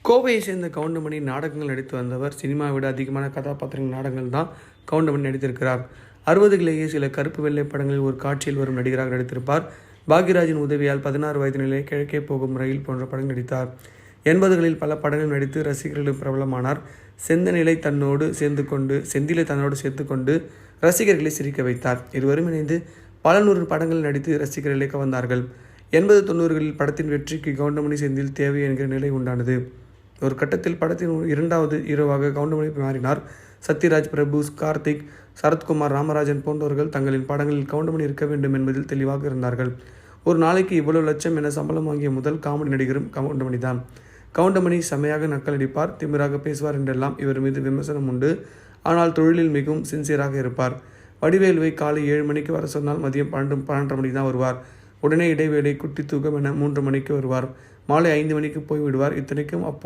கோவையை சேர்ந்த கவுண்டமணி நாடகங்கள் நடித்து வந்தவர். சினிமாவை விட அதிகமான கதாபாத்திரங்கள் நாடகங்கள் தான் கவுண்டமணி நடித்திருக்கிறார். 60களிலேயே சில கருப்பு வெள்ளை படங்களில் ஒரு காட்சியில் வரும் நடிகராக நடித்திருப்பார். பாக்யராஜின் உதவியால் 16 வயது நிலையை கிழக்கே போகும் ரயில் போன்ற படங்கள் நடித்தார். 80களில் பல படங்கள் நடித்து ரசிகர்களுக்கு பிரபலமானார். செந்திலை தன்னோடு சேர்த்து கொண்டு ரசிகர்களை சிரிக்க வைத்தார். இருவரும் இணைந்து பல 100 படங்கள் நடித்து ரசிகர்களை கவர்ந்தார்கள். 80, 90களில் படத்தின் வெற்றிக்கு கவுண்டமணி செந்தில் தேவை என்கிற நிலை உண்டானது. ஒரு கட்டத்தில் படத்தின் 2வது ஹீரோவாக கவுண்டமணி மாறினார். சத்யராஜ், பிரபு, கார்த்திக், சரத்குமார், ராமராஜன் போன்றவர்கள் தங்களின் படங்களில் கவுண்டமணி இருக்க வேண்டும் என்பதில் தெளிவாக இருந்தார்கள். ஒரு நாளைக்கு இவ்வளவு லட்சம் என சம்பளம் வாங்கிய முதல் காமெடி நடிகரும் கவுண்டமணி தான். கவுண்டமணி செம்மையாக நக்கல் அடிப்பார், திமிராக பேசுவார் என்றெல்லாம் இவர் மீது விமர்சனம் உண்டு. ஆனால் தொழிலில் மிகவும் சின்சியராக இருப்பார். வடிவேலுவை காலை 7 மணிக்கு வர சொன்னால் மதியம் 12:30 மணிக்கு தான் வருவார். உடனே இடைவேளை, குட்டி தூக்கம் என 3 மணிக்கு வருவார். மாலை 5 மணிக்கு போய் விடுவார். இத்தனைக்கும்